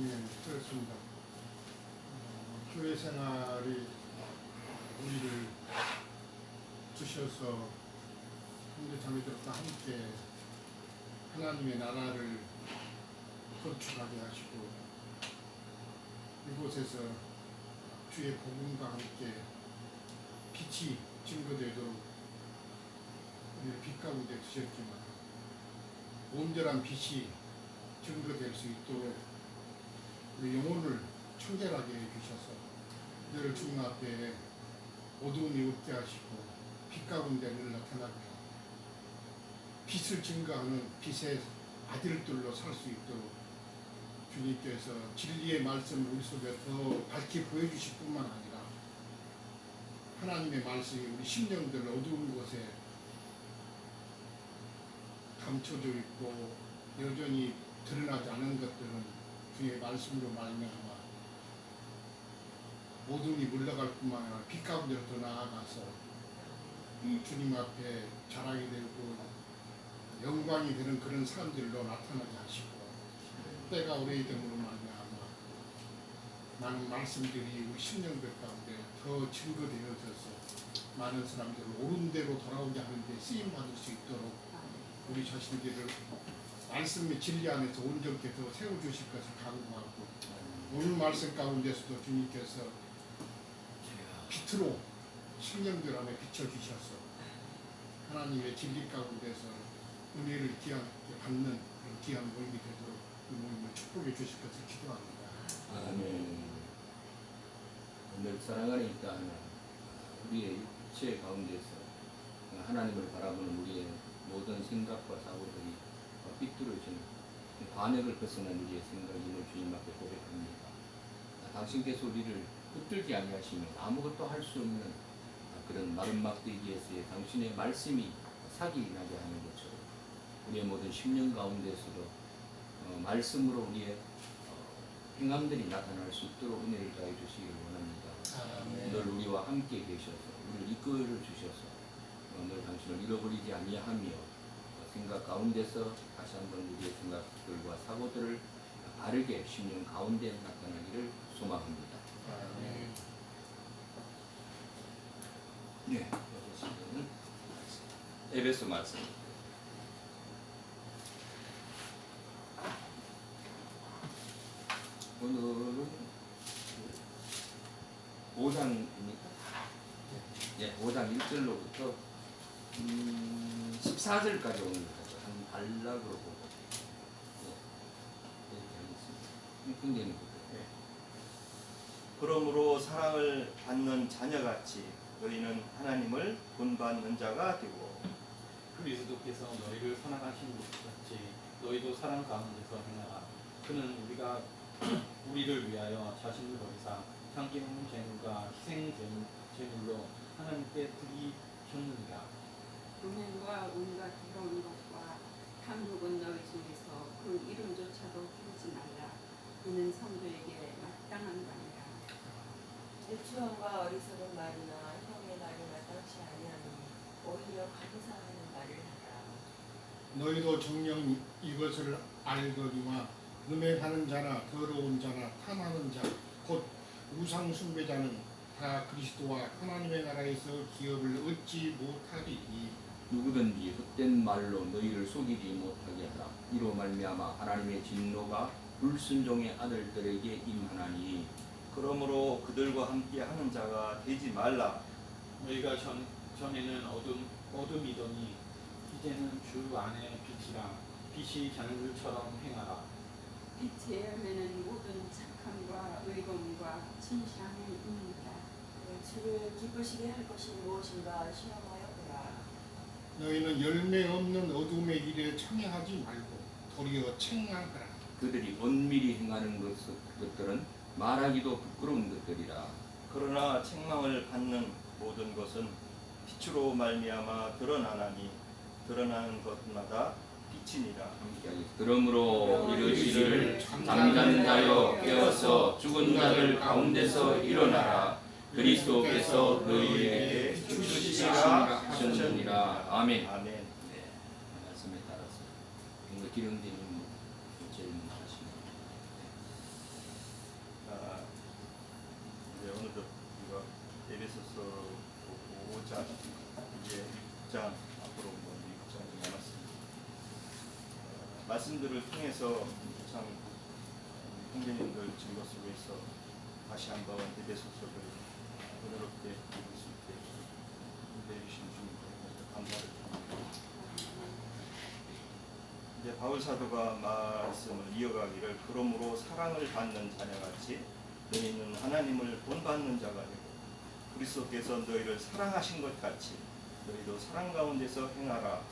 예, 그렇습니다. 교회 생활이 우리를 주셔서 형제 자매들과 함께 하나님의 나라를 건축하게 하시고 이곳에서 주의 복음과 함께 빛이 증거되도록 우리를 빛 가운데 두셨지만 온전한 빛이 증거될 수 있도록 우리 영혼을 청결하게 해주셔서 늘 주님 앞에 어두움이 없게 하시고 빛 가운데 늘 나타나게 빛을 증거하는 빛의 아들들로 살 수 있도록 주님께서 진리의 말씀을 우리 속에 더 밝게 보여주실 뿐만 아니라 하나님의 말씀이 우리 심령들 어두운 곳에 감춰져 있고 여전히 드러나지 않은 것들은 주의 말씀으로 말미암아 어둠이 물러갈 뿐만 아니라 빛 가운데로 더 나아가서 주님 앞에 자랑이 되고 영광이 되는 그런 사람들로 나타나게 하시고 때가 오래됨으로 말미암아 많은 말씀들이 우리 심령들 가운데 더 증거되어져서 많은 사람들을 옳은 대로 돌아오게 하는데 쓰임받을 수 있도록 우리 자신들을 말씀의 진리 안에서 온전케 더 세워주실 것을 간구하고 오늘 말씀 가운데서도 주님께서 빛으로 심령들 안에 비춰주셔서 하나님의 진리 가운데서 은혜를 귀하게 받는 그런 귀한 모임이 되도록 그 모임을 축복해 주실 것을 기도합니다. 아멘. 오늘 사랑하는 있다 우리의 육체 가운데서 하나님을 바라보는 우리의 모든 생각과 사고들이 삐뚤어진 관역을 벗어난 우리의 생각임을 주님 앞에 고백합니다. 당신께서 우리를 붙들지 아니하시면 아무것도 할 수 없는 그런 마른 막대기에서의 당신의 말씀이 사기 나게 하는 것처럼 우리의 모든 심령 가운데서도 말씀으로 우리의 행함들이 나타날 수 있도록 은혜를 더해 주시기를 원합니다. 늘 우리와 함께 계셔서 우리를 이끌어 주셔서 늘 당신을 잃어버리지 아니하며 생각 가운데서 다시 한번 우리의 생각들과 사고들을 바르게 심령 가운데 나타나기를 소망합니다. 네, 에베소 말씀. 오늘은 5장입니까? 네, 5장 1절로부터 14절까지 오늘 한 단락으로 보고 이렇게 하겠습니다. 굉장히 그러므로 사랑을 받는 자녀같이 너희는 하나님을 본받는 자가 되고 그리스도께서 너희를 사랑하신 것 같이 너희도 사랑 가운데서 행하라. 그는 우리가 우리를 위하여 자신을 버리사 향기 없는 제물과 희생 제물로 하나님께 드리셨느니라. 음행과 온갖 더러운 것과 탐욕은 너희 중에서 그 이름조차도 부르지 말라. 이는 성도에게 마땅한 바니라. 유치원과 어리석은 말이나 형의 말이 마땅치 아니하니 오히려 감사하는 말을 하라. 너희도 정녕 이것을 알거니와 음행하는 자나 더러운 자나 탐하는 자 곧 우상 숭배자는 다 그리스도와 하나님의 나라에서 기업을 얻지 못하리니 누구든지 헛된 말로 너희를 속이지 못하게 하라. 이로 말미암아 하나님의 진노가 불순종의 아들들에게 임하나니 그러므로 그들과 함께 하는 자가 되지 말라. 너희가 전에는 어둠이더니 이제는 주 안에 빛이라. 빛이 자녀들처럼 행하라. 빛의 열매는 모든 착함과 의로움과 진실함이 있습니다. 주를 기쁘시게 할 것이 무엇인가 시험하여 보라. 너희는 열매 없는 어둠의 일에 참여하지 말고 도리어 책망하라. 그들이 은밀히 행하는 것들은 말하기도 부끄러운 것들이라. 그러나 책망을 받는 모든 것은 빛으로 말미암아 드러나나니 드러나는 것마다 빛이니라. 그러므로 이르시를 잠자는 자여 깨어서 죽은 자들 가운데서 일어나라. 그리스도께서 너희에게 주시리라 하셨느니라. 아멘. 아멘. 네, 말씀에 따라서 기름진 질문하시면 자, 이제 6장 앞으로 6장이 남았습니다. 말씀들을 통해서 참 형제님들 증거 속에서 다시 한번 에베소서를 은혜롭게 읽을 수 있게 인도해 주신 주님께 감사를 드립니다. 이제 바울 사도가 말씀을 이어가기를 그러므로 사랑을 받는 자녀같이 너희는 하나님을 본받는 자가 되고 그리스도께서 너희를 사랑하신 것 같이 너희도 사랑 가운데서 행하라.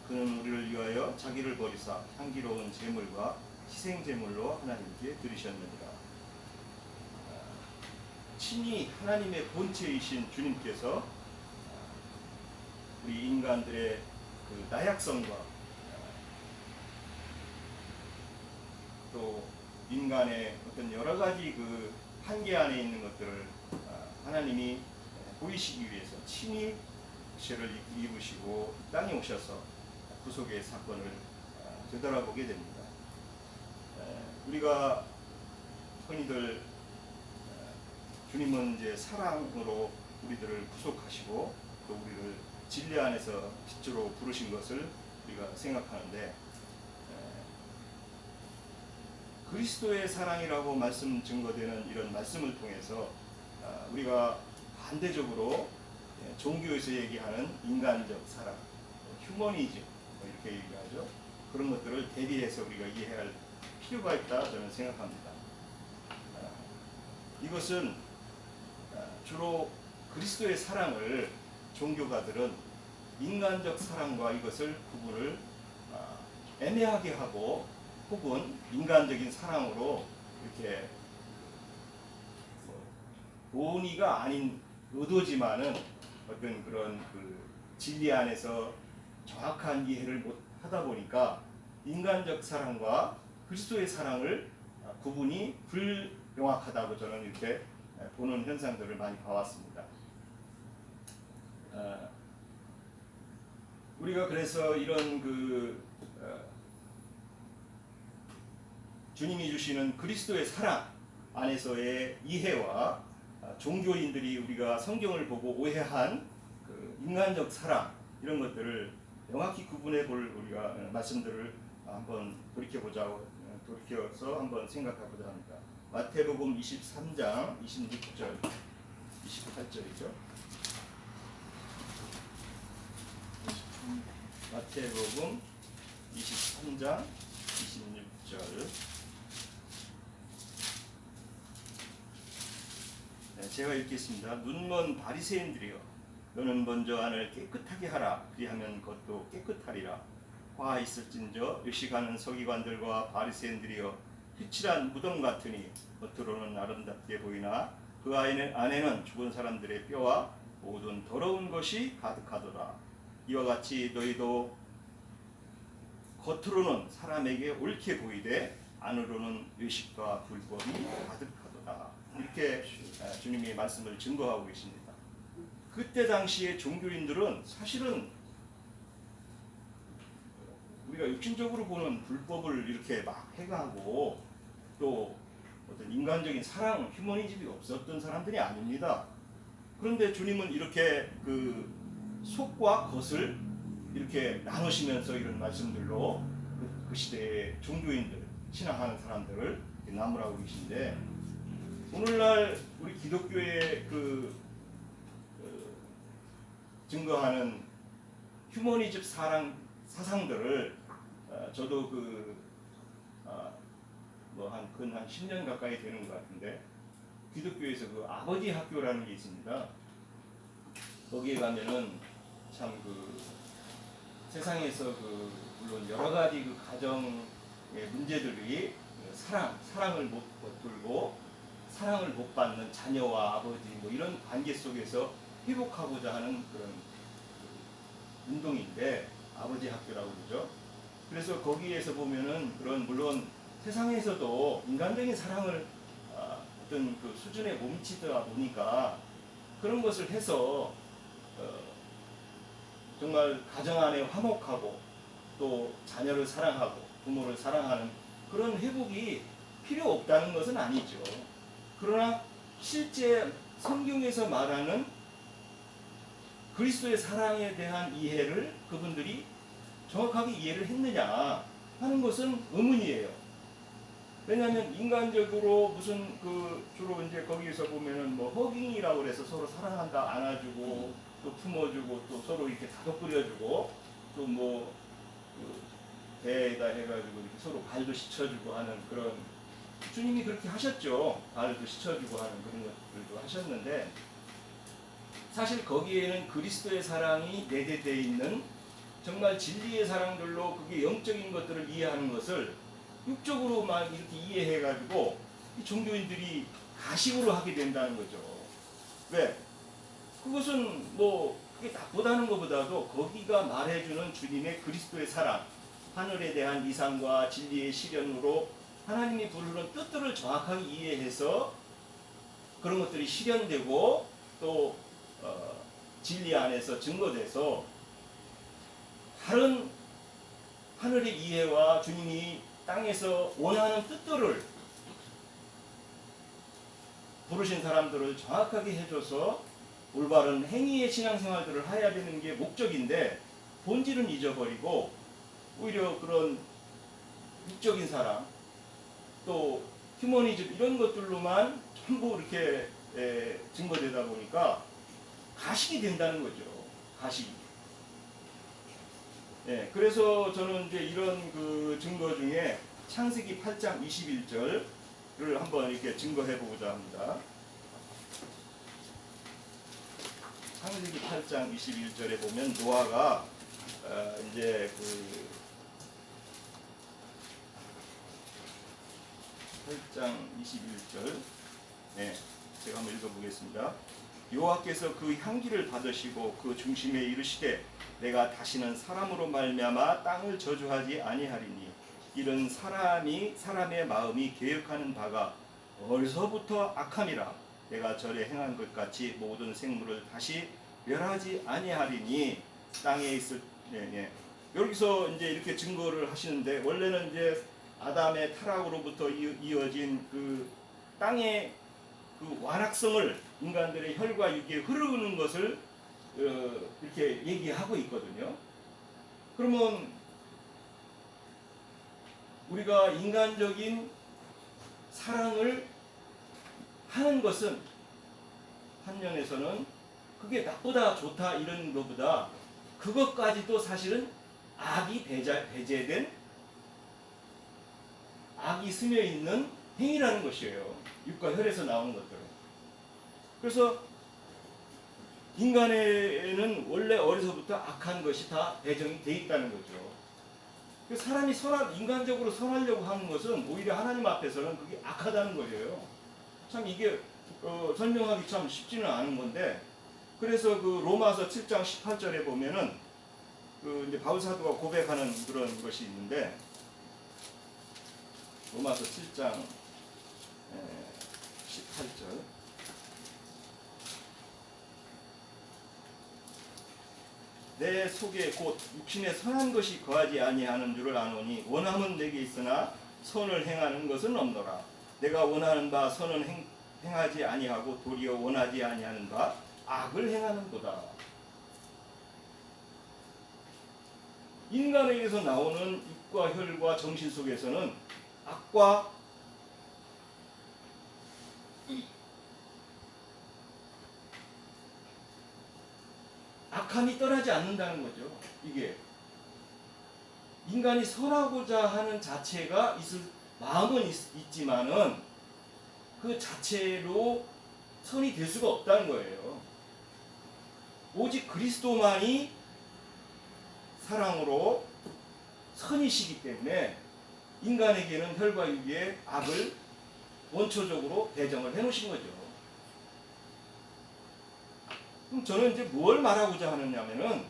그는 우리를 위하여 자기를 버리사 향기로운 제물과 희생 제물로 하나님께 드리셨느니라. 친히 하나님의 본체이신 주님께서 우리 인간들의 그 나약성과 또 인간의 어떤 여러 가지 그 한계 안에 있는 것들을 하나님이 보이시기 위해서 친히 죄를 입으시고 땅에 오셔서 구속의 사건을 되돌아보게 됩니다. 우리가 흔히들 주님은 이제 사랑으로 우리들을 구속하시고 또 우리를 진리 안에서 빛으로 부르신 것을 우리가 생각하는데 그리스도의 사랑이라고 말씀 증거되는 이런 말씀을 통해서 우리가 반대적으로 종교에서 얘기하는 인간적 사랑, 휴머니즘 이렇게 얘기하죠. 그런 것들을 대비해서 우리가 이해할 필요가 있다 저는 생각합니다. 이것은 주로 그리스도의 사랑을 종교가들은 인간적 사랑과 이것을 구분을 애매하게 하고 혹은 인간적인 사랑으로 이렇게 본의가 아닌 의도지만은 어떤 그런 그 진리 안에서 정확한 이해를 못 하다 보니까 인간적 사랑과 그리스도의 사랑을 구분이 불명확하다고 저는 이렇게 보는 현상들을 많이 봐왔습니다. 우리가 그래서 이런 그 주님이 주시는 그리스도의 사랑 안에서의 이해와 종교인들이 우리가 성경을 보고 오해한 그 인간적 사랑 이런 것들을 명확히 구분해 볼 우리가 말씀들을 한번 돌이켜서 한번 생각해보자 합니다. 마태복음 23장 26절 28절이죠. 마태복음 23장 26절 제가 읽겠습니다. 눈먼 바리새인들이여 너는 먼저 안을 깨끗하게 하라. 그리하면 겉도 깨끗하리라. 화 있을진저 의식하는 서기관들과 바리새인들이여 휘칠한 무덤 같으니 겉으로는 아름답게 보이나 그 안에는 죽은 사람들의 뼈와 모든 더러운 것이 가득하더라. 이와 같이 너희도 겉으로는 사람에게 옳게 보이되 안으로는 의식과 불법이 가득하도다. 이렇게 주님이 말씀을 증거하고 계십니다. 그때 당시에 종교인들은 사실은 우리가 육신적으로 보는 불법을 이렇게 막 해가고 또 어떤 인간적인 사랑, 휴머니즘이 없었던 사람들이 아닙니다. 그런데 주님은 이렇게 그 속과 겉을 이렇게 나누시면서 이런 말씀들로 그 시대의 종교인들, 신앙하는 사람들을 나무라고 계신데 오늘날 우리 기독교의 증거하는 휴머니즘 사상들을 저도 한 10년 가까이 되는 것 같은데 기독교에서 그 아버지 학교라는 게 있습니다. 거기에 가면은 참 세상에서 물론 여러 가지 가정의 문제들이 사랑을 못 거두고 사랑을 못 받는 자녀와 아버지 이런 관계 속에서 회복하고자 하는 그런 운동인데 아버지 학교라고 그러죠. 그래서 거기에서 보면은 물론 세상에서도 인간적인 사랑을 어떤 그 수준에 몸치다 보니까 그런 것을 해서 정말 가정 안에 화목하고 또 자녀를 사랑하고 부모를 사랑하는 그런 회복이 필요 없다는 것은 아니죠. 그러나 실제 성경에서 말하는 그리스도의 사랑에 대한 이해를 그분들이 정확하게 이해를 했느냐 하는 것은 의문이에요. 왜냐하면 인간적으로 무슨 주로 이제 거기에서 보면은 뭐 허깅이라고 그래서 서로 사랑한다 안아주고 또 품어주고 또 서로 이렇게 다독거려주고 또 뭐 배에다 해가지고 이렇게 서로 발도 씻혀주고 하는 그런, 주님이 그렇게 하셨죠. 발도 씻혀주고 하는 그런 것들도 하셨는데, 사실 거기에는 그리스도의 사랑이 내재되어 있는 정말 진리의 사랑들로 그게 영적인 것들을 이해하는 것을 육적으로만 이렇게 이해해가지고 이 종교인들이 가식으로 하게 된다는 거죠. 왜? 그것은 뭐 그게 나쁘다는 것보다도 거기가 말해주는 주님의 그리스도의 사랑, 하늘에 대한 이상과 진리의 실현으로 하나님이 부르는 뜻들을 정확하게 이해해서 그런 것들이 실현되고 또 진리 안에서 증거돼서 다른 하늘의 이해와 주님이 땅에서 원하는 뜻들을 부르신 사람들을 정확하게 해줘서 올바른 행위의 신앙생활들을 해야 되는 게 목적인데, 본질은 잊어버리고 오히려 그런 육적인 사랑 또 휴머니즘 이런 것들로만 전부 이렇게 증거되다 보니까 가식이 된다는 거죠. 가식이. 그래서 저는 이제 이런 그 증거 중에 창세기 8장 21절을 한번 이렇게 증거해 보고자 합니다. 창세기 8장 21절에 보면 노아가 이제 8장 21절, 제가 한번 읽어보겠습니다. 여호와께서 그 향기를 받으시고 그 중심에 이르시되 내가 다시는 사람으로 말미암아 땅을 저주하지 아니하리니 이런 사람의 마음이 계획하는 바가 어려서부터 악함이라 내가 절에 행한 것 같이 모든 생물을 다시 멸하지 아니하리니 땅에 있을 여기서 이제 이렇게 증거를 하시는데, 원래는 이제 아담의 타락으로부터 이어진 그 땅의 그 완악성을 인간들의 혈과 육에 흐르는 것을 이렇게 얘기하고 있거든요. 그러면 우리가 인간적인 사랑을 하는 것은 한 면에서는 그게 나쁘다 좋다 이런 것보다 그것까지도 사실은 악이 배제된 악이 스며 있는 행위라는 것이에요. 육과 혈에서 나오는 것들은. 그래서 인간에는 원래 어려서부터 악한 것이 다 배정이 돼 있다는 거죠. 사람이 인간적으로 선하려고 하는 것은 오히려 하나님 앞에서는 그게 악하다는 거예요. 참 이게 설명하기 참 쉽지는 않은 건데, 그래서 그 로마서 7장 18절에 보면은 이제 바울 사도가 고백하는 그런 것이 있는데, 로마서 7장 18절. 내 속에 곧 육신에 선한 것이 거하지 아니하는 줄을 아노니 원함은 내게 있으나 선을 행하는 것은 없노라. 내가 원하는 바 선은 행하지 아니하고 도리어 원하지 아니하는 바 악을 행하는도다. 인간에게서 나오는 육과 혈과 정신 속에서는 악과 악함이 떠나지 않는다는 거죠. 이게 인간이 선하고자 하는 자체가 마음은 있지만은 그 자체로 선이 될 수가 없다는 거예요. 오직 그리스도만이 사랑으로 선이시기 때문에 인간에게는 혈과 육의 악을 원초적으로 배정을 해놓으신 거죠. 그럼 저는 이제 뭘 말하고자 하느냐면은,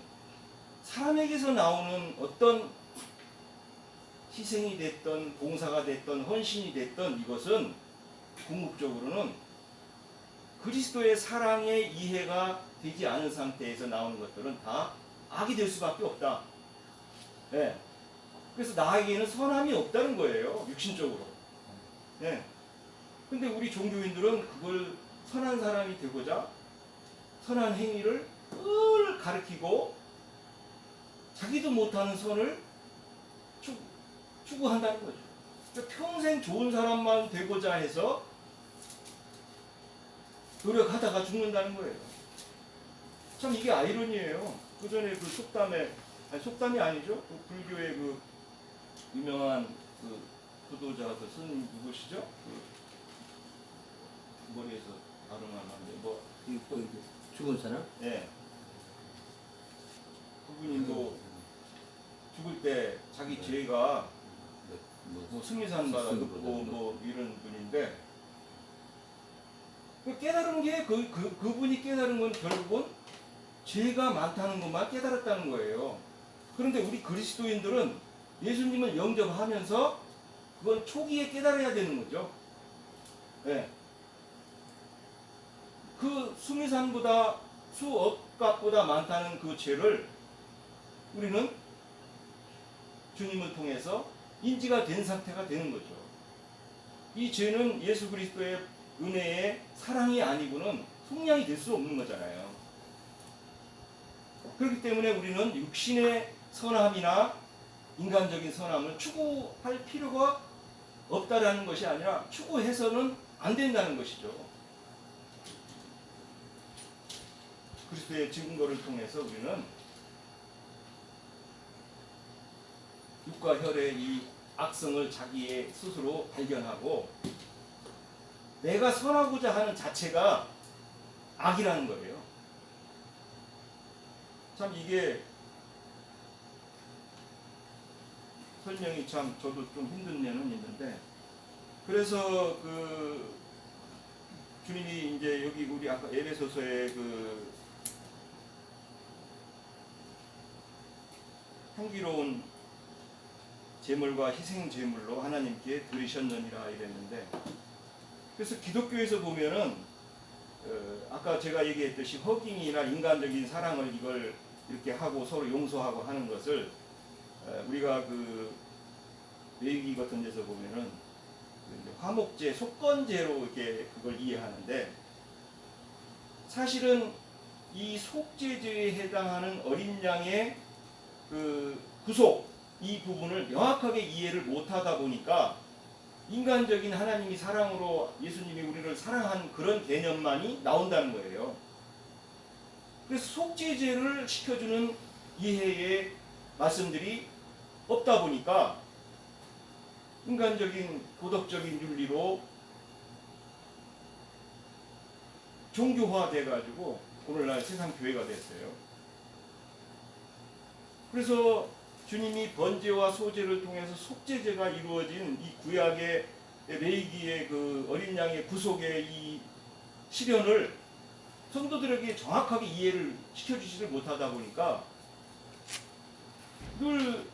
사람에게서 나오는 어떤 희생이 됐던 봉사가 됐던 헌신이 됐던 이것은 궁극적으로는 그리스도의 사랑의 이해가 되지 않은 상태에서 나오는 것들은 다 악이 될 수밖에 없다. 그래서 나에게는 선함이 없다는 거예요, 육신적으로. 근데 우리 종교인들은 그걸 선한 사람이 되고자 선한 행위를 늘 가르치고 자기도 못하는 선을 추구한다는 거죠. 그러니까 평생 좋은 사람만 되고자 해서 노력하다가 죽는다는 거예요. 참 이게 아이러니예요. 그 전에 그 속담에, 아니 속담이 아니죠. 그 불교의 그 유명한 그 도도자 그 스님 누구시죠? 그 머리에서 발음하는데 뭐 또 이제 죽은 사람? 예. 그분이 뭐 죽을 때 자기 죄가 뭐 승리산 받았고 뭐 이런 분인데 그 깨달은 게 그분이 깨달은 건 결국은 죄가 많다는 것만 깨달았다는 거예요. 그런데 우리 그리스도인들은 예수님을 영접하면서 그건 초기에 깨달아야 되는 거죠. 예. 그 수미산보다 수억값보다 많다는 그 죄를 우리는 주님을 통해서 인지가 된 상태가 되는 거죠. 이 죄는 예수 그리스도의 은혜의 사랑이 아니고는 속량이 될 수 없는 거잖아요. 그렇기 때문에 우리는 육신의 선함이나 인간적인 선함을 추구할 필요가 없다라는 것이 아니라 추구해서는 안 된다는 것이죠. 그리스도의 증거를 통해서 우리는 육과 혈의 이 악성을 자기의 스스로 발견하고 내가 선하고자 하는 자체가 악이라는 거예요. 참 이게 설명이 참 저도 좀 힘든 면은 있는데 그래서 그 주님이 이제 여기 우리 아까 에베소서의 그 향기로운 제물과 희생 제물로 하나님께 드리셨느니라 이랬는데 그래서 기독교에서 보면은 아까 제가 얘기했듯이 허깅이나 인간적인 사랑을 이걸 이렇게 하고 서로 용서하고 하는 것을 우리가 그 레위기 같은 데서 보면은 화목제, 속건제로 이렇게 그걸 이해하는데 사실은 이 속죄제에 해당하는 어린 양의 그 구속 이 부분을 명확하게 이해를 못하다 보니까 인간적인 하나님이 사랑으로 예수님이 우리를 사랑한 그런 개념만이 나온다는 거예요. 그래서 속죄제를 시켜주는 이해의 말씀들이 없다 보니까 인간적인 도덕적인 윤리로 종교화돼 가지고 오늘날 세상 교회가 됐어요. 그래서 주님이 번제와 소제를 통해서 속죄제가 이루어진 이 구약의 레위기의 그 어린 양의 구속의 이 실현을 성도들에게 정확하게 이해를 시켜주지를 못하다 보니까 늘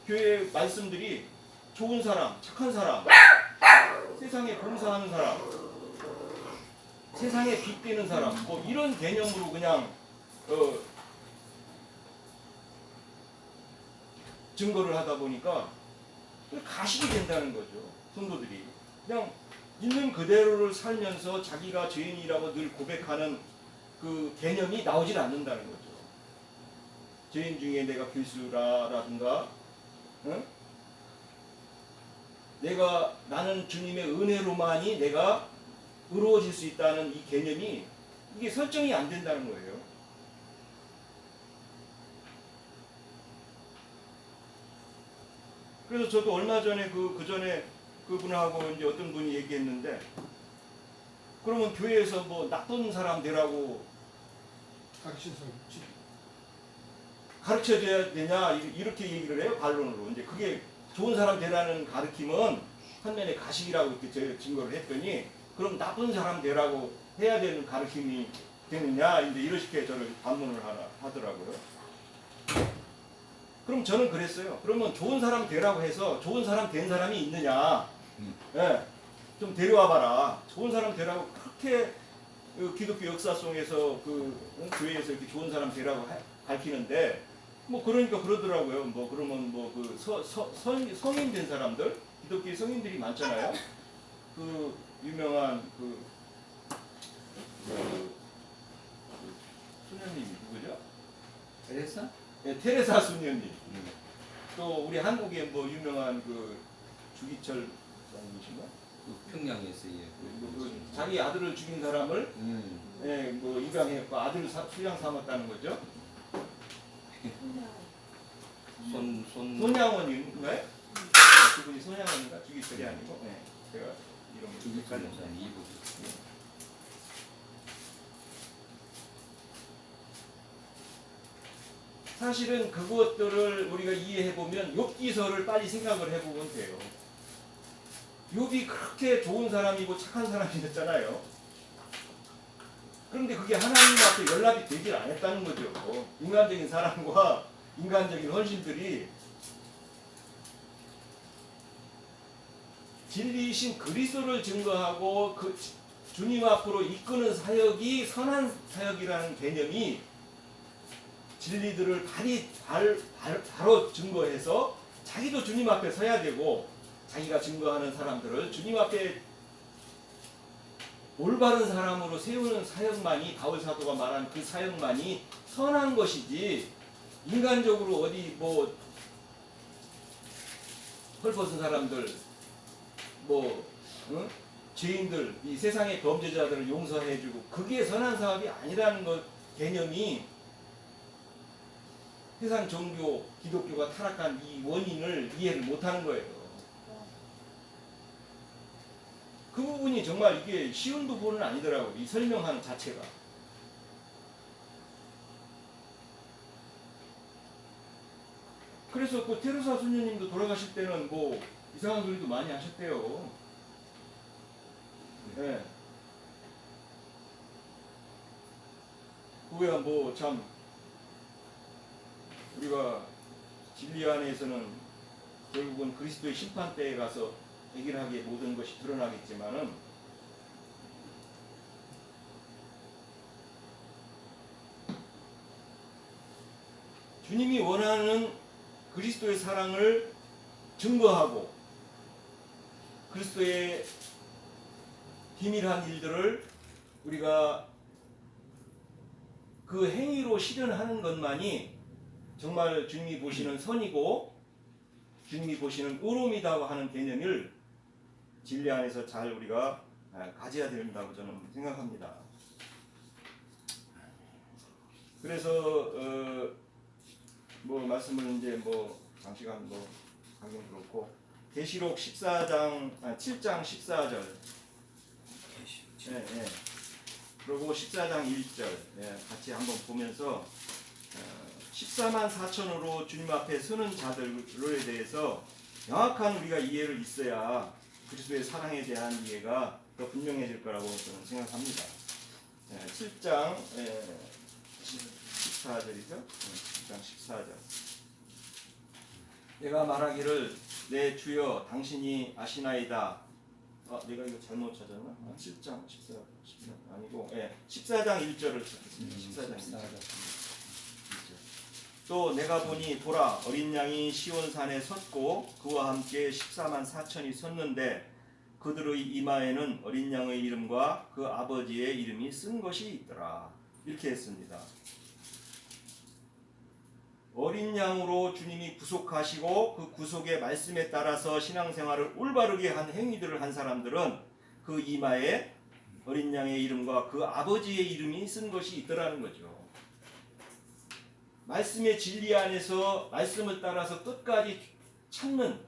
교회 말씀들이 좋은 사람, 착한 사람, 세상에 봉사하는 사람, 세상에 빛되는 사람 뭐 이런 개념으로 그냥 증거를 하다 보니까 가식이 된다는 거죠. 성도들이 그냥 있는 그대로를 살면서 자기가 죄인이라고 늘 고백하는 그 개념이 나오질 않는다는 거죠. 죄인 중에 내가 필수라라든가 응? 나는 주님의 은혜로만이 내가 의로워질 수 있다는 이 개념이 이게 설정이 안 된다는 거예요. 그래서 저도 얼마 전에 그 전에 그분하고 이제 어떤 분이 얘기했는데 그러면 교회에서 뭐 나쁜 사람 되라고 가르쳐줘야 되냐 이렇게 얘기를 해요. 반론으로. 이제 그게 좋은 사람 되라는 가르침은 한면에 가식이라고 이렇게 증거를 했더니 그럼 나쁜 사람 되라고 해야 되는 가르침이 되느냐 이제 이렇게 저를 반문을 하더라고요. 그럼 저는 그랬어요. 그러면 좋은 사람 되라고 해서 좋은 사람 된 사람이 있느냐? 예, 좀 데려와 봐라. 좋은 사람 되라고 그렇게 기독교 역사 속에서 교회에서 이렇게 좋은 사람 되라고 가르치는데 뭐 그러니까 그러더라고요. 뭐 그러면 뭐 그 성인 된 사람들 기독교 성인들이 많잖아요. 그 유명한 수녀님이 누구죠? 그래서 네, 테레사 수녀님. 또 우리 한국의 뭐 유명한 그 주기철 장님이신가? 그 평양에서 예. 그 자기 아들을 죽인 사람을 예, 뭐 입양했고 아들을 수양 삼았다는 거죠. 손양원인가요? 그분이 손양원인가? 주기철이 아니고. 네. 제가 이런 주기철 목사님 이분. 사실은 그것들을 우리가 이해해 보면 욥기서를 빨리 생각을 해 보면 돼요. 욥이 그렇게 좋은 사람이고 착한 사람이었잖아요. 그런데 그게 하나님 앞에 연락이 되질 않았다는 거죠. 인간적인 사랑과 인간적인 헌신들이 진리이신 그리스도를 증거하고 그 주님 앞으로 이끄는 사역이 선한 사역이라는 개념이 진리들을 바로 증거해서 자기도 주님 앞에 서야 되고 자기가 증거하는 사람들을 주님 앞에 올바른 사람으로 세우는 사역만이 바울 사도가 말한 그 사역만이 선한 것이지 인간적으로 어디 뭐 헐벗은 사람들 죄인들 이 세상의 범죄자들을 용서해주고 그게 선한 사업이 아니라는 것 개념이 세상 종교 기독교가 타락한 이 원인을 이해를 못하는 거예요. 그 부분이 정말 이게 쉬운 부분은 아니더라고요. 이 설명하는 자체가. 그래서 그 테레사 수녀님도 돌아가실 때는 뭐 이상한 소리도 많이 하셨대요. 네. 그거야 뭐 참 우리가 진리 안에서는 결국은 그리스도의 심판대에 가서 백일하게 모든 것이 드러나겠지만은 주님이 원하는 그리스도의 사랑을 증거하고 그리스도의 비밀한 일들을 우리가 그 행위로 실현하는 것만이 정말 주님이 보시는 선이고 주님이 보시는 의로움이라고 하는 개념을 진리 안에서 잘 우리가 가져야 된다고 저는 생각합니다. 그래서 뭐 말씀을 이제 뭐 장시간 뭐 하긴 그렇고 계시록 14장 7장 14절 예. 그리고 14장 1절 같이 한번 보면서 14만 4천으로 주님 앞에 서는 자들에 대해서 명확한 우리가 이해를 있어야 그리스도의 사랑에 대한 이해가 더 분명해질 거라고 저는 생각합니다. 7장 14절이죠. 7장 14절. 내가 말하기를 내 주여 당신이 아시나이다. 내가 이거 잘못 찾았나? 7장 14 아니고 14장 1절을 찾겠습니다. 14장 1절. 또 내가 보니 보라 어린 양이 시온산에 섰고 그와 함께 14만 4천이 섰는데 그들의 이마에는 어린 양의 이름과 그 아버지의 이름이 쓴 것이 있더라. 이렇게 했습니다. 어린 양으로 주님이 구속하시고 그 구속의 말씀에 따라서 신앙생활을 올바르게 한 행위들을 한 사람들은 그 이마에 어린 양의 이름과 그 아버지의 이름이 쓴 것이 있더라는 거죠. 말씀의 진리 안에서 말씀을 따라서 끝까지 참는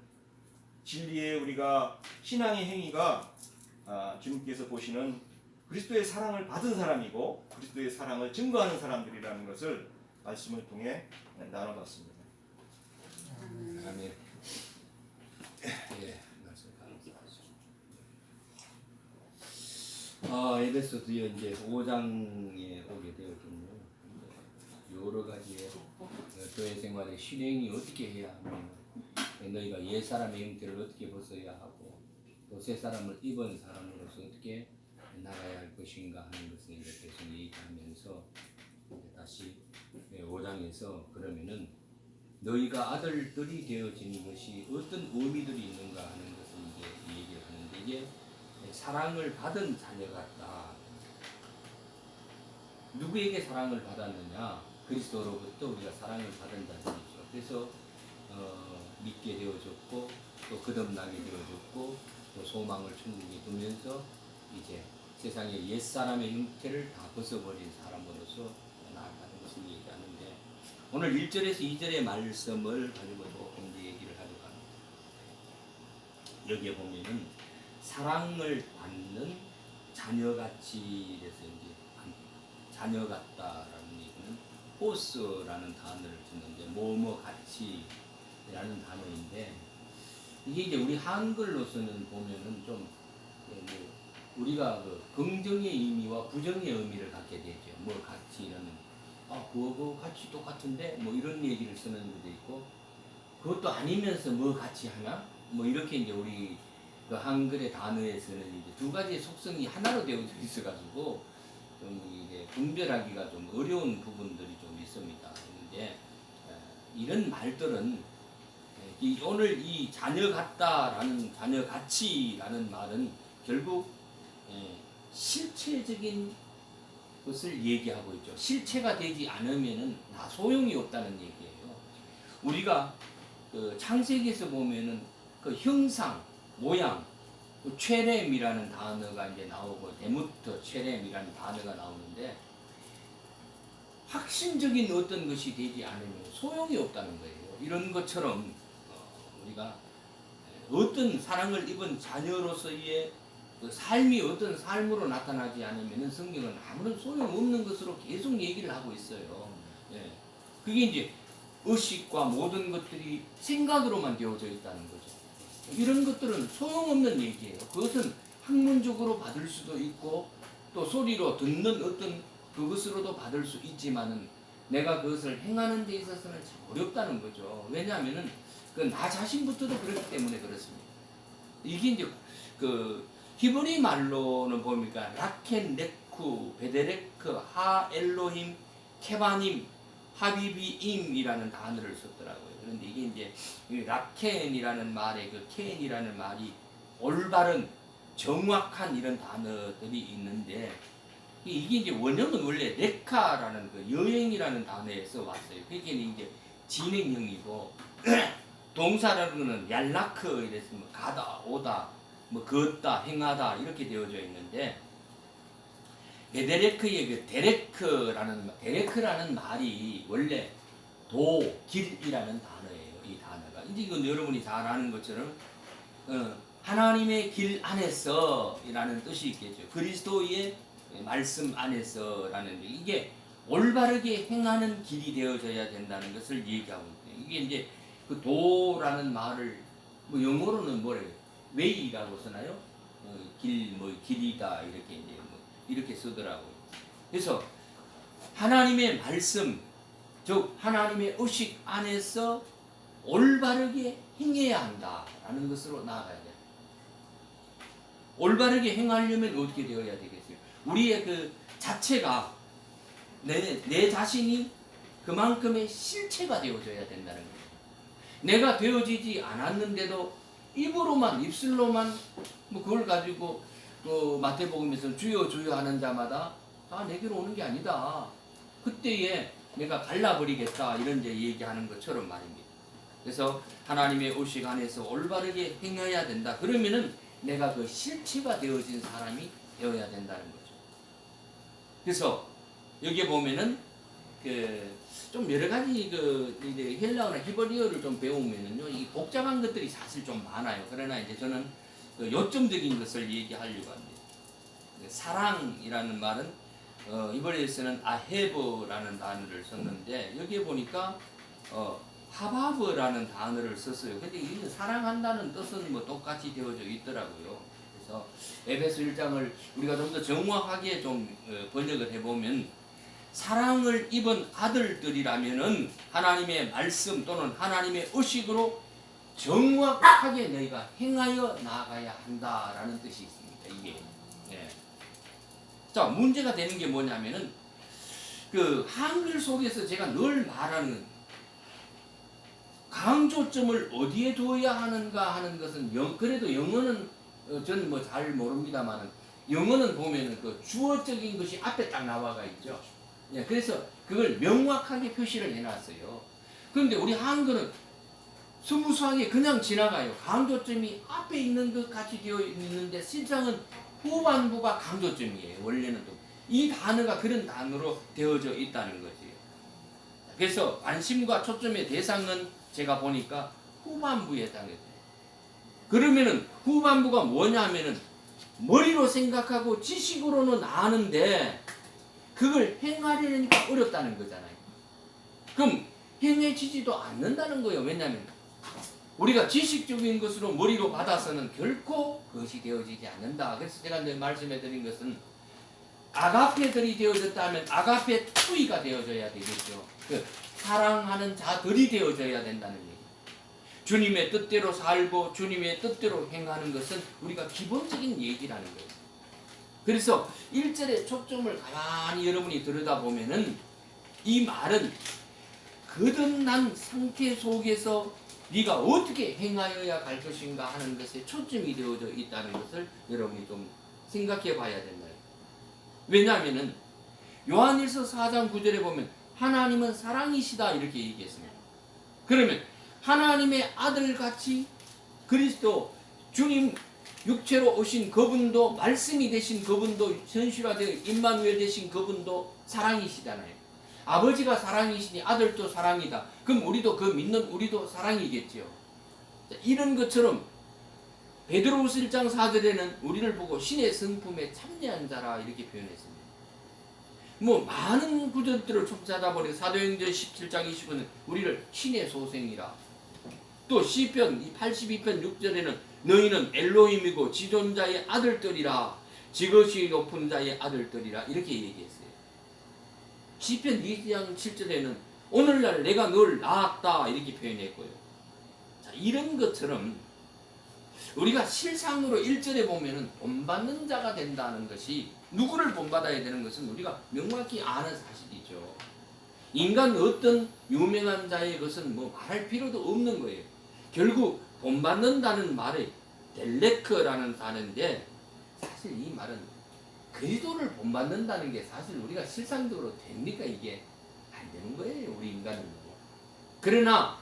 진리의 우리가 신앙의 행위가 주님께서 보시는 그리스도의 사랑을 받은 사람이고 그리스도의 사랑을 증거하는 사람들이라는 것을 말씀을 통해 나눠봤습니다. 아멘. 예, 말씀 감사하죠. 에베소 드디어 이제 5장에 오게 되었군요. 여러 가지의 교회 생활의 실행이 어떻게 해야 하며 너희가 옛 사람의 형태를 어떻게 벗어야 하고 또 새 사람을 입은 사람으로서 어떻게 나가야 할 것인가 하는 것을 이제 계속 얘기하면서 다시 5장에서 그러면은 너희가 아들들이 되어지는 것이 어떤 의미들이 있는가 하는 것을 이제 얘기를 하는데 이게 사랑을 받은 자녀 같다. 누구에게 사랑을 받았느냐? 그리스도로부터 우리가 사랑을 받은 자들이죠. 그래서 믿게 되어졌고 또 거듭나게 되어졌고 또 소망을 충분히 두면서 이제 세상의 옛사람의 형태를 다 벗어버린 사람으로서 나아가는 것을 얘기하는데 오늘 1절에서 2절의 말씀을 가지고 조금 이제 얘기를 하려고 합니다. 여기에 보면은 사랑을 받는 자녀같이 해서 이제 자녀 같다라는 얘기는 호스라는 단어를 쓰는데 뭐뭐 같이라는 단어인데 이게 이제 우리 한글로서는 보면은 좀 우리가 그 긍정의 의미와 부정의 의미를 갖게 되죠. 뭐 같이는 그거 같이 똑같은데 뭐 이런 얘기를 쓰는 것도 있고 그것도 아니면서 뭐 같이 하나 뭐 이렇게 이제 우리 그 한글의 단어에서는 이제 두 가지의 속성이 하나로 되어져 있어가지고 좀 이게 분별하기가 좀 어려운 부분들이 좀 있습니다. 그런데 이런 말들은 오늘 이 자녀 같다라는 자녀 같이라는 말은 결국 실체적인 것을 얘기하고 있죠. 실체가 되지 않으면은 다 소용이 없다는 얘기예요. 우리가 그 창세기에서 보면은 그 형상, 모양, 그 체렘이라는 단어가 이제 나오고 데무터 체렘이라는 단어가 나오는데 확신적인 어떤 것이 되지 않으면 소용이 없다는 거예요. 이런 것처럼 우리가 어떤 사랑을 입은 자녀로서의 그 삶이 어떤 삶으로 나타나지 않으면 성경은 아무런 소용없는 것으로 계속 얘기를 하고 있어요. 예. 그게 이제 의식과 모든 것들이 생각으로만 되어져 있다는 거죠. 이런 것들은 소용없는 얘기예요. 그것은 학문적으로 받을 수도 있고 또 소리로 듣는 어떤 그것으로도 받을 수 있지만은 내가 그것을 행하는 데 있어서는 참 어렵다는 거죠. 왜냐하면은 그 나 자신부터도 그렇기 때문에 그렇습니다. 이게 이제 그 히브리 말로는 보니까 라켄, 레쿠, 베데레크, 하, 엘로힘, 케바님, 하비비임이라는 단어를 썼더라고요. 그런데 이게 이제 라켄이라는 말에 그 켄이라는 말이 올바른 정확한 이런 단어들이 있는데 이게 이제 원형은 원래 레카라는 그 여행이라는 단어에서 왔어요. 그게 이제 진행형이고 동사라는 거는 얄라크 이래서 뭐 가다, 오다, 뭐 걷다, 행하다 이렇게 되어져 있는데 베데레크의 그 데레크라는 말이 원래 도, 길이라는 단어예요. 이 단어가. 이제 이건 여러분이 잘 아는 것처럼 하나님의 길 안에서라는 뜻이 있겠죠. 그리스도의 말씀 안에서라는 이게 올바르게 행하는 길이 되어져야 된다는 것을 얘기하고 있어요. 이게 이제 그 도라는 말을 뭐 영어로는 뭐래요? 웨이라고 쓰나요? 길이다 이렇게 이제 뭐 이렇게 쓰더라고요. 그래서 하나님의 말씀, 즉 하나님의 의식 안에서 올바르게 행해야 한다라는 것으로 나아가야 돼요. 올바르게 행하려면 어떻게 되어야 되겠어요? 우리의 그 자체가 내 자신이 그만큼의 실체가 되어져야 된다는 거예요. 내가 되어지지 않았는데도 입술로만 뭐 그걸 가지고 그 마태복음에서 주여 주여 하는 자마다 다 내게로 오는 게 아니다. 그때에 내가 갈라버리겠다 이런 데 얘기하는 것처럼 말입니다. 그래서 하나님의 의식 안에서 올바르게 행해야 된다. 그러면은 내가 그 실체가 되어진 사람이 되어야 된다는 거죠. 그래서 여기에 보면은 좀 여러 가지 이제 헬라어나 히브리어를 좀 배우면은요, 이 복잡한 것들이 사실 좀 많아요. 그러나 이제 저는 그 요점적인 것을 얘기하려고 합니다. 사랑이라는 말은 히브리어에서는 아헤브라는 단어를 썼는데 여기에 보니까 하바브라는 단어를 썼어요. 근데 이 사랑한다는 뜻은 뭐 똑같이 되어져 있더라고요. 그래서 에베소 1장을 우리가 좀 더 정확하게 좀 번역을 해보면 사랑을 입은 아들들이라면은 하나님의 말씀 또는 하나님의 의식으로 정확하게 너희가 행하여 나아가야 한다라는 뜻이 있습니다. 이게. 예. 자, 문제가 되는 게 뭐냐면은 그 한글 속에서 제가 늘 말하는 강조점을 어디에 둬야 하는가 하는 것은 그래도 영어는 저는 뭐 잘 모릅니다만은 영어는 보면은 그 주어적인 것이 앞에 딱 나와가 있죠. 예, 그래서 그걸 명확하게 표시를 해놨어요. 그런데 우리 한글은 스무스하게 그냥 지나가요. 강조점이 앞에 있는 것 같이 되어 있는데 실상은 후반부가 강조점이에요. 원래는 또 이 단어가 그런 단어로 되어져 있다는 거지. 그래서 관심과 초점의 대상은 제가 보니까 후반부에 해당해요. 그러면은 후반부가 뭐냐 하면은 머리로 생각하고 지식으로는 아는데 그걸 행하려니까 어렵다는 거잖아요. 그럼 행해지지도 않는다는 거예요. 왜냐하면 우리가 지식적인 것으로 머리로 받아서는 결코 그것이 되어지지 않는다. 그래서 제가 늘 말씀해 드린 것은 아가페들이 되어졌다면 아가페 투이가 되어져야 되겠죠. 그 사랑하는 자들이 되어져야 된다는 얘기. 주님의 뜻대로 살고 주님의 뜻대로 행하는 것은 우리가 기본적인 얘기라는 거예요. 그래서 1절의 초점을 가만히 여러분이 들여다보면은 이 말은 거듭난 상태 속에서 네가 어떻게 행하여야 갈 것인가 하는 것에 초점이 되어져 있다는 것을 여러분이 좀 생각해 봐야 된다. 왜냐하면은 요한일서 4장 9절에 보면 하나님은 사랑이시다 이렇게 얘기했습니다. 그러면 하나님의 아들같이 그리스도 주님 육체로 오신 그분도 말씀이 되신 그분도 현실화되어 임마누엘 되신 그분도 사랑이시잖아요. 아버지가 사랑이시니 아들도 사랑이다. 그럼 우리도 그 믿는 우리도 사랑이겠죠. 이런 것처럼 베드로후서 1장 4절에는 우리를 보고 신의 성품에 참여한 자라 이렇게 표현했습니다. 뭐 많은 구절들을 쭉 찾아보니 사도행전 17장 20분은 우리를 신의 소생이라. 또 시편 82편 6절에는 너희는 엘로힘이고 지존자의 아들들이라. 지극히 높은 자의 아들들이라 이렇게 얘기했어요. 시편 2장 7절에는 오늘날 내가 널 낳았다 이렇게 표현했고요. 자, 이런 것처럼 우리가 실상으로 1절에 보면은 본받는 자가 된다는 것이 누구를 본받아야 되는 것은 우리가 명확히 아는 사실이죠. 인간 어떤 유명한 자의 것은 뭐 말할 필요도 없는 거예요. 결국 본받는다는 말이 델레크라는 단어인데 사실 이 말은 그리스도를 본받는다는 게 사실 우리가 실상적으로 됩니까? 이게 안 되는 거예요. 우리 인간은. 그러나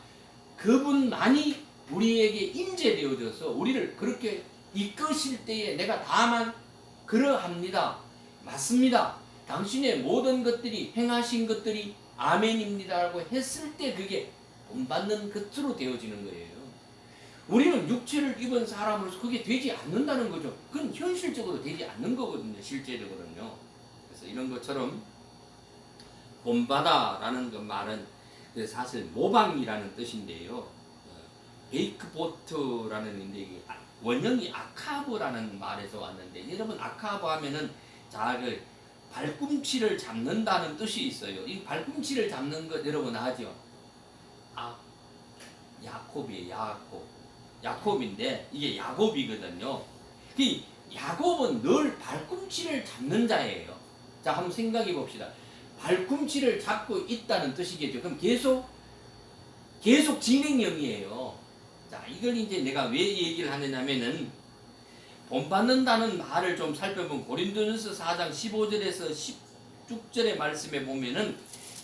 그분만이 우리에게 임재되어져서 우리를 그렇게 이끄실 때에 내가 다만 그러합니다. 맞습니다. 당신의 모든 것들이 행하신 것들이 아멘입니다라고 했을 때 그게 본받는 것으로 되어지는 거예요. 우리는 육체를 입은 사람으로서 그게 되지 않는다는 거죠. 그건 현실적으로 되지 않는 거거든요. 실제적으로는요. 그래서 이런 것처럼 본받아라는 그 말은 사실 모방이라는 뜻인데요. 베이크보트라는 인데 원형이 아카브라는 말에서 왔는데 여러분 아카브 하면은 자 그 발꿈치를 잡는다는 뜻이 있어요. 이 발꿈치를 잡는 것 여러분 아죠? 야콥이에요. 야콥인데 이게 야곱이거든요. 그 야곱은 늘 발꿈치를 잡는 자예요. 자 한번 생각해 봅시다. 발꿈치를 잡고 있다는 뜻이겠죠. 그럼 계속 진행형이에요. 자, 이걸 이제 내가 왜 얘기를 하느냐면은 본받는다는 말을 좀 살펴보면 고린도전서 4장 15절에서 16절의 말씀에 보면은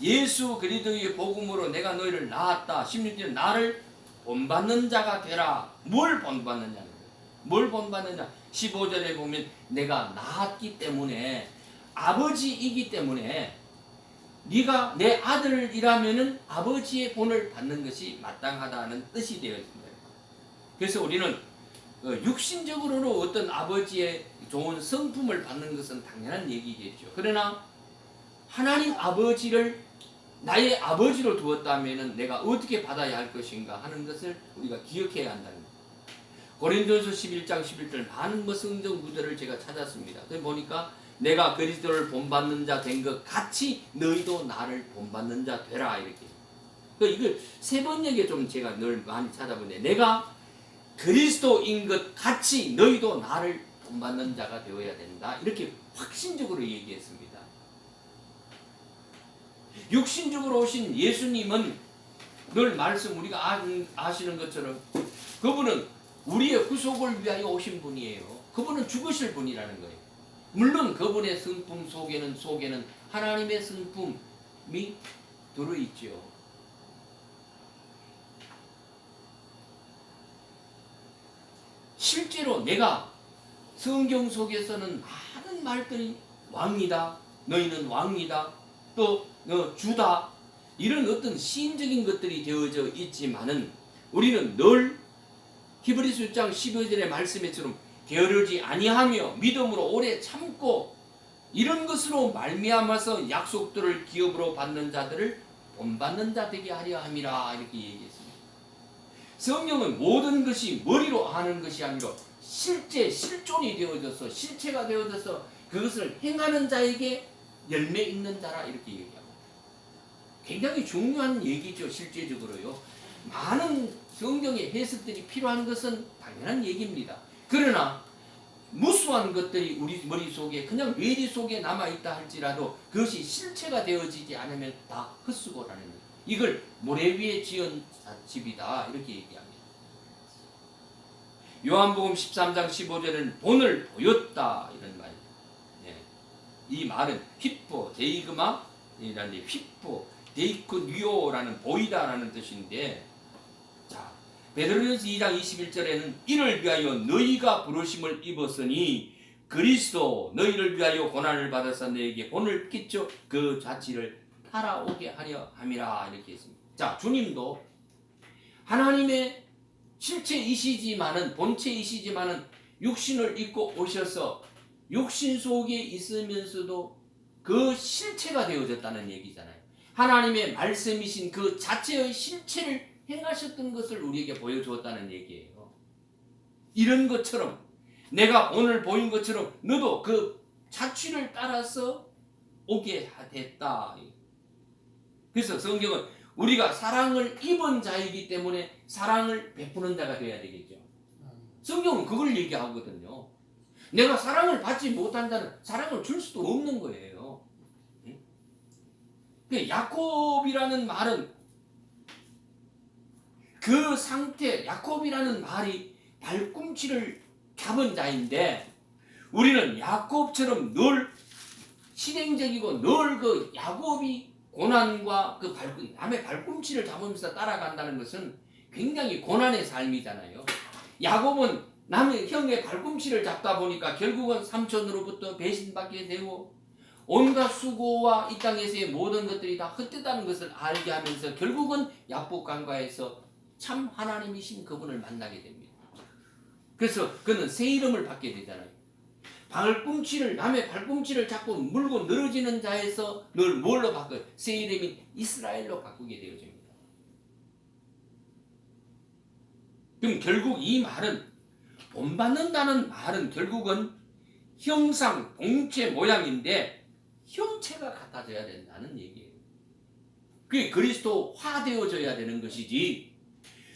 예수 그리스도의 복음으로 내가 너희를 낳았다. 16절에 나를 본받는 자가 되라. 뭘 본받느냐는 거예요. 뭘 본받느냐? 15절에 보면 내가 낳았기 때문에 아버지이기 때문에 네가 내 아들이라면은 아버지의 본을 받는 것이 마땅하다는 뜻이 되어 있습니다. 그래서 우리는 육신적으로는 어떤 아버지의 좋은 성품을 받는 것은 당연한 얘기겠죠. 그러나 하나님 아버지를 나의 아버지로 두었다면은 내가 어떻게 받아야 할 것인가 하는 것을 우리가 기억해야 한다는 거예요. 고린도전서 11장 11절 많은 성경 구절을 제가 찾았습니다. 그래 보니까 내가 그리스도를 본받는 자 된 것 같이 너희도 나를 본받는 자 되라 이렇게. 이걸 세 번 얘기 좀 제가 늘 많이 찾아보는데 내가 그리스도인 것 같이 너희도 나를 본받는 자가 되어야 된다 이렇게 확신적으로 얘기했습니다. 육신적으로 오신 예수님은 늘 말씀 우리가 아시는 것처럼 그분은 우리의 구속을 위하여 오신 분이에요. 그분은 죽으실 분이라는 거예요. 물론 그분의 성품 속에는 하나님의 성품이 들어있죠. 실제로 내가 성경 속에서는 많은 말들이 왕이다, 너희는 왕이다, 또 주다, 이런 어떤 시인적인 것들이 되어져 있지만은 우리는 늘 히브리서 6장 12절의 말씀처럼 게으르지 아니하며 믿음으로 오래 참고 이런 것으로 말미암아서 약속들을 기업으로 받는 자들을 본받는 자 되게 하려 함이라 이렇게 얘기했습니다. 성경은 모든 것이 머리로 아는 것이 아니라 실존이 되어져서 실체가 되어져서 그것을 행하는 자에게 열매 있는 자라 이렇게 얘기합니다. 굉장히 중요한 얘기죠. 실제적으로요. 많은 성경의 해석들이 필요한 것은 당연한 얘기입니다. 그러나 무수한 것들이 우리 머릿속에 그냥 외리 속에 남아있다 할지라도 그것이 실체가 되어지지 않으면 다 헛수고라는 거예요. 이걸 모래 위에 지은 집이다 이렇게 얘기합니다. 요한복음 13장 15절에는 본을 보였다 이런 말입니다. 이 말은 휘포 데이그마 이라는 휘포 데이크뉘오라는 보이다라는 뜻인데, 자 베드로전서 2장 21절에는 이를 위하여 너희가 부르심을 입었으니 그리스도 너희를 위하여 고난을 받아서 너에게 본을 끼쳐 그 자취를 살아오게 하려 함이라 이렇게 했습니다. 자, 주님도 하나님의 실체이시지만은 본체이시지만은 육신을 입고 오셔서 육신 속에 있으면서도 그 실체가 되어졌다는 얘기잖아요. 하나님의 말씀이신 그 자체의 실체를 행하셨던 것을 우리에게 보여주었다는 얘기예요. 이런 것처럼 내가 오늘 보인 것처럼 너도 그 자취를 따라서 오게 됐다. 그래서 성경은 우리가 사랑을 입은 자이기 때문에 사랑을 베푸는 자가 되어야 되겠죠. 성경은 그걸 얘기하거든요. 내가 사랑을 받지 못한다는 사랑을 줄 수도 없는 거예요. 야곱이라는 말은 그 상태, 야곱이라는 말이 발꿈치를 잡은 자인데 우리는 야곱처럼 늘 실행적이고 늘 그 야곱이 고난과 그 남의 발꿈치를 잡으면서 따라간다는 것은 굉장히 고난의 삶이잖아요. 야곱은 남의 형의 발꿈치를 잡다 보니까 결국은 삼촌으로부터 배신받게 되고 온갖 수고와 이 땅에서의 모든 것들이 다 헛되다는 것을 알게 하면서 결국은 야복강가에서 참 하나님이신 그분을 만나게 됩니다. 그래서 그는 새 이름을 받게 되잖아요. 남의 발꿈치를 잡고 물고 늘어지는 자에서 늘 뭘로 바꿔요? 새 이름인 이스라엘로 바꾸게 되어집니다. 그럼 결국 이 말은 본받는다는 말은 결국은 형상, 본체 모양인데 형체가 같아져야 된다는 얘기예요. 그게 그리스도화되어져야 되는 것이지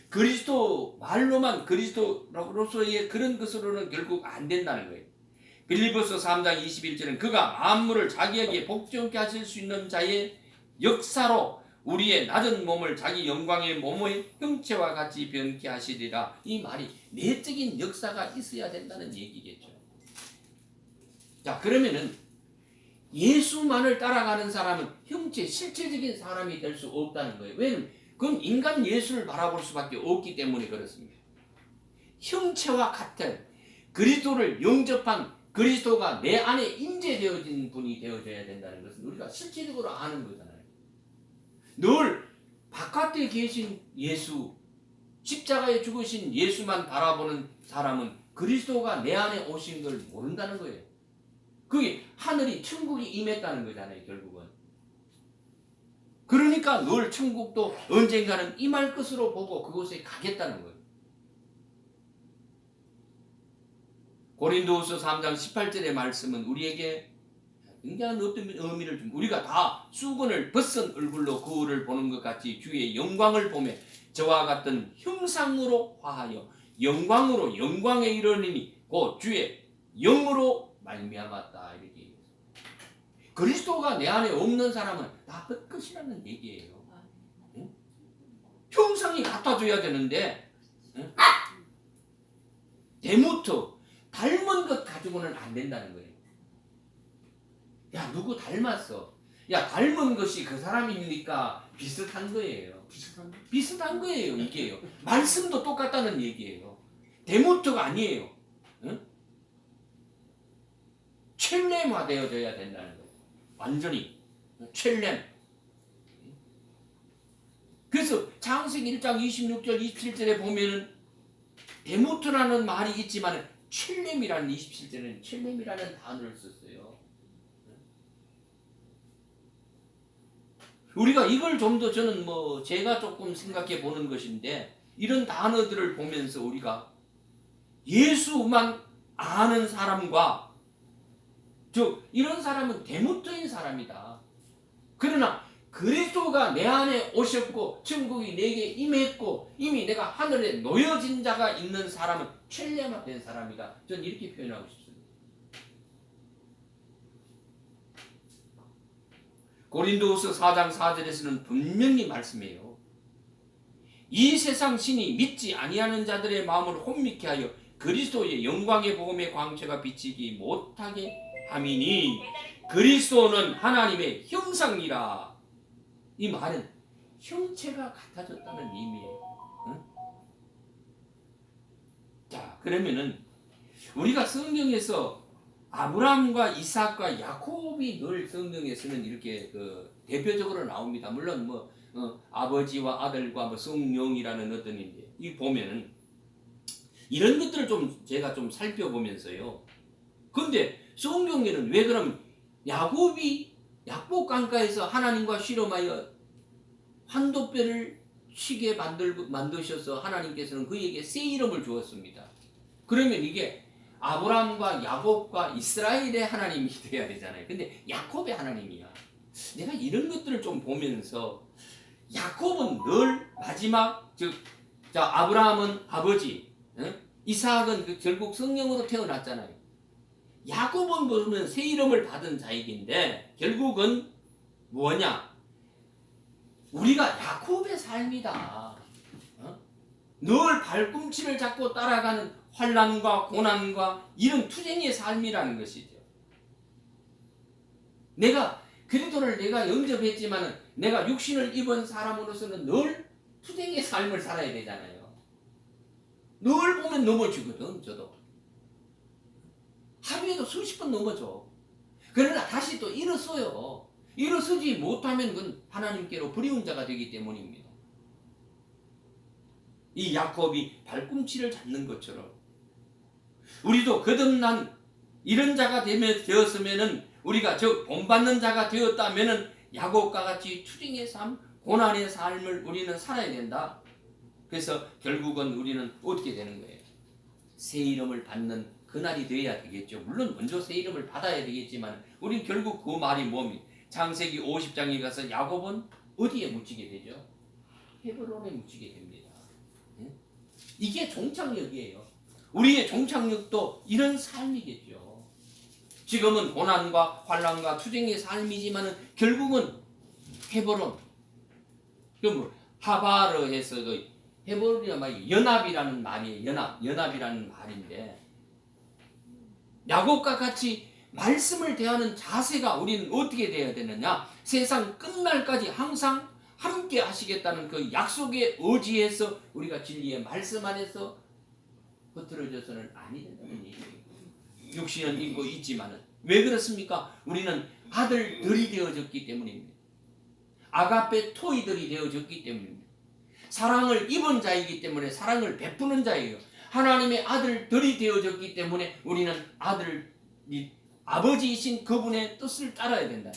그리스도 말로만 그리스도로서의 그런 것으로는 결국 안 된다는 거예요. 빌립보서 3장 21절은 그가 만물을 자기에게 복종케 하실 수 있는 자의 역사로 우리의 낮은 몸을 자기 영광의 몸의 형체와 같이 변케 하시리라. 이 말이 내적인 역사가 있어야 된다는 얘기겠죠. 자, 그러면은 예수만을 따라가는 사람은 형체, 실체적인 사람이 될 수 없다는 거예요. 왜냐면 그건 인간 예수를 바라볼 수밖에 없기 때문에 그렇습니다. 형체와 같은 그리스도를 영접한 그리스도가 내 안에 임재되어진 분이 되어져야 된다는 것은 우리가 실질적으로 아는 거잖아요. 늘 바깥에 계신 예수, 십자가에 죽으신 예수만 바라보는 사람은 그리스도가 내 안에 오신 걸 모른다는 거예요. 그게 하늘이 천국이 임했다는 거잖아요, 결국은. 그러니까 늘 천국도 언젠가는 임할 것으로 보고 그곳에 가겠다는 거예요. 고린도후서 3장 18절의 말씀은 우리에게 굉장한 어떤 의미를 줍니다. 우리가 다 수건을 벗은 얼굴로 거울을 보는 것 같이 주의 영광을 보며 저와 같은 형상으로 화하여 영광으로 영광에 이르리니 곧 주의 영으로 말미암았다. 이렇게 얘기했어요. 그리스도가 내 안에 없는 사람은 다 헛것이라는 얘기예요. 응? 형상이 같아져야 되는데 응? 데모트 닮은 것 가지고는 안 된다는 거예요. 야 누구 닮았어. 야 닮은 것이 그 사람입니까? 비슷한 거예요. 비슷한 거예요. 이게요. 말씀도 똑같다는 얘기예요. 데모트가 아니에요. 응? 첼렘화되어져야 된다는 거예요. 완전히 첼렘. 그래서 창세기 1장 26절 27절에 보면은 데모트라는 말이 있지만 첼렘이라는 27절에는 첼렘이라는 단어를 썼어요. 우리가 이걸 좀 더 저는 뭐 제가 조금 생각해 보는 것인데 이런 단어들을 보면서 우리가 예수만 아는 사람과 즉 이런 사람은 데모트인 사람이다. 그러나 그리스도가 내 안에 오셨고 천국이 내게 임했고 이미 내가 하늘에 놓여진 자가 있는 사람은 첼렘화된 사람이다. 저는 이렇게 표현하고 싶습니다. 고린도후서 4장 4절에서는 분명히 말씀해요. 이 세상 신이 믿지 아니하는 자들의 마음을 혼미케 하여 그리스도의 영광의 복음의 광채가 비치지 못하게 함이니 그리스도는 하나님의 형상이라. 이 말은 형체가 같아졌다는 의미예요. 응? 자, 그러면은 우리가 성경에서 아브라함과 이삭과 야곱이 늘 성경에서는 이렇게 대표적으로 나옵니다. 물론 뭐 아버지와 아들과 뭐 성령이라는 어떤 인데 이 보면은 이런 것들을 좀 제가 좀 살펴보면서요. 근데 성경에는 왜 그러면 야곱이 약복 강가에서 하나님과 씨름하여 환도뼈를 치게 만드셔서 하나님께서는 그에게 새 이름을 주었습니다. 그러면 이게 아브라함과 야곱과 이스라엘의 하나님이 되어야 되잖아요. 근데 야곱의 하나님이야. 내가 이런 것들을 좀 보면서 야곱은 늘 마지막 자 아브라함은 아버지, 이삭은 결국 성령으로 태어났잖아요. 야곱은 보면 새 이름을 받은 자이긴데 결국은 뭐냐? 우리가 야곱의 삶이다. 늘 발꿈치를 잡고 따라가는 환난과 고난과 이런 투쟁의 삶이라는 것이죠. 내가 그리스도를 내가 영접했지만은 내가 육신을 입은 사람으로서는 늘 투쟁의 삶을 살아야 되잖아요. 늘 보면 넘어지거든. 저도 하루에도 수십 번 넘어져. 그러나 다시 또 일어서요. 일어서지 못하면 그건 하나님께로 버리운 자가 되기 때문입니다. 이 야곱이 발꿈치를 잡는 것처럼 우리도 거듭난 이런 자가 되었으면은 우리가 즉 본받는 자가 되었다면은 야곱과 같이 투쟁의 삶, 고난의 삶을 우리는 살아야 된다. 그래서 결국은 우리는 어떻게 되는 거예요? 새 이름을 받는 그날이 되어야 되겠죠. 물론 먼저 새 이름을 받아야 되겠지만 우리는 결국 그 말이 뭡니까? 창세기 50장에 가서 야곱은 어디에 묻히게 되죠? 헤브론에 묻히게 됩니다. 이게 종착역이에요. 우리의 종착역도 이런 삶이겠죠. 지금은 고난과 환난과 투쟁의 삶이지만 결국은 헤브론, 하바르 해서 헤브론이란 말이 연합이라는 말이에요. 연합이라는 말인데 야곱과 같이 말씀을 대하는 자세가 우리는 어떻게 되어야 되느냐? 세상 끝날까지 항상 함께 하시겠다는 그 약속의 의지에서 우리가 진리의 말씀 안에서 흐트러져서는 아니 된다는 얘기예요. 육신은 있고 있지만은 왜 그렇습니까? 우리는 아들들이 되어졌기 때문입니다. 아가페 토이들이 되어졌기 때문입니다. 사랑을 입은 자이기 때문에 사랑을 베푸는 자예요. 하나님의 아들들이 되어졌기 때문에 우리는 아버지이신 그분의 뜻을 따라야 된다.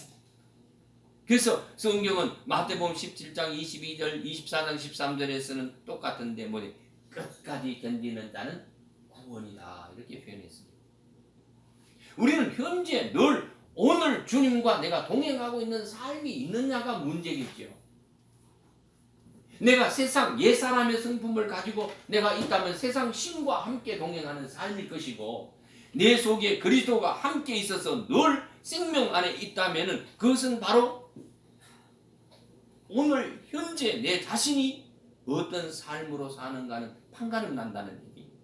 그래서 성경은 마태복음 17장 22절 24장 13절에서는 똑같은데 뭐래? 끝까지 견디는 자는 구원이다 이렇게 표현했습니다. 우리는 현재 늘 오늘 주님과 내가 동행하고 있는 삶이 있느냐가 문제겠죠. 내가 세상 옛사람의 성품을 가지고 내가 있다면 세상 신과 함께 동행하는 삶일 것이고 내 속에 그리스도가 함께 있어서 늘 생명 안에 있다면 그것은 바로 오늘 현재 내 자신이 어떤 삶으로 사는가는 판가름 난다는 얘기입니다.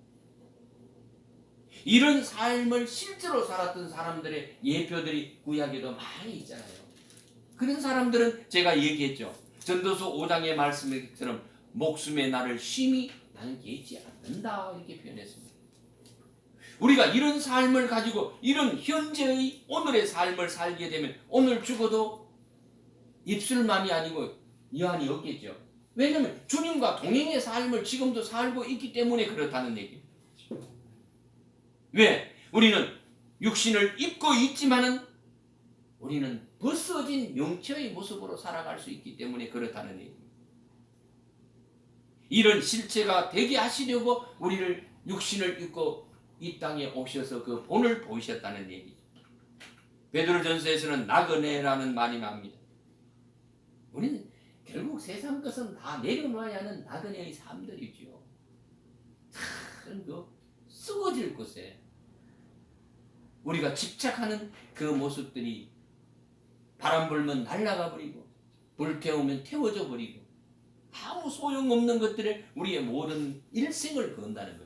이런 삶을 실제로 살았던 사람들의 예표들이 구약에도 많이 있잖아요. 그런 사람들은 제가 얘기했죠. 전도서 5장의 말씀처럼 목숨의 날을 심히 나는 개의치 않는다 이렇게 표현했습니다. 우리가 이런 삶을 가지고 이런 현재의 오늘의 삶을 살게 되면 오늘 죽어도 입술만이 아니고 여한이 없겠죠. 왜냐하면 주님과 동행의 삶을 지금도 살고 있기 때문에 그렇다는 얘기입니다. 왜? 우리는 육신을 입고 있지만은 우리는 벗어진 명체의 모습으로 살아갈 수 있기 때문에 그렇다는 얘기입니다. 이런 실체가 되게 하시려고 우리를 육신을 입고 이 땅에 오셔서 그 본을 보이셨다는 얘기죠. 베드로전서에서는 나그네라는 말이 나옵니다. 우리는 결국 세상 것은 다 내려놔야 하는 나그네의 삶들이죠. 참 그 썩어질 곳에 우리가 집착하는 그 모습들이 바람 불면 날아가 버리고 불태우면 태워져 버리고 아무 소용없는 것들에 우리의 모든 일생을 건다는 거예요.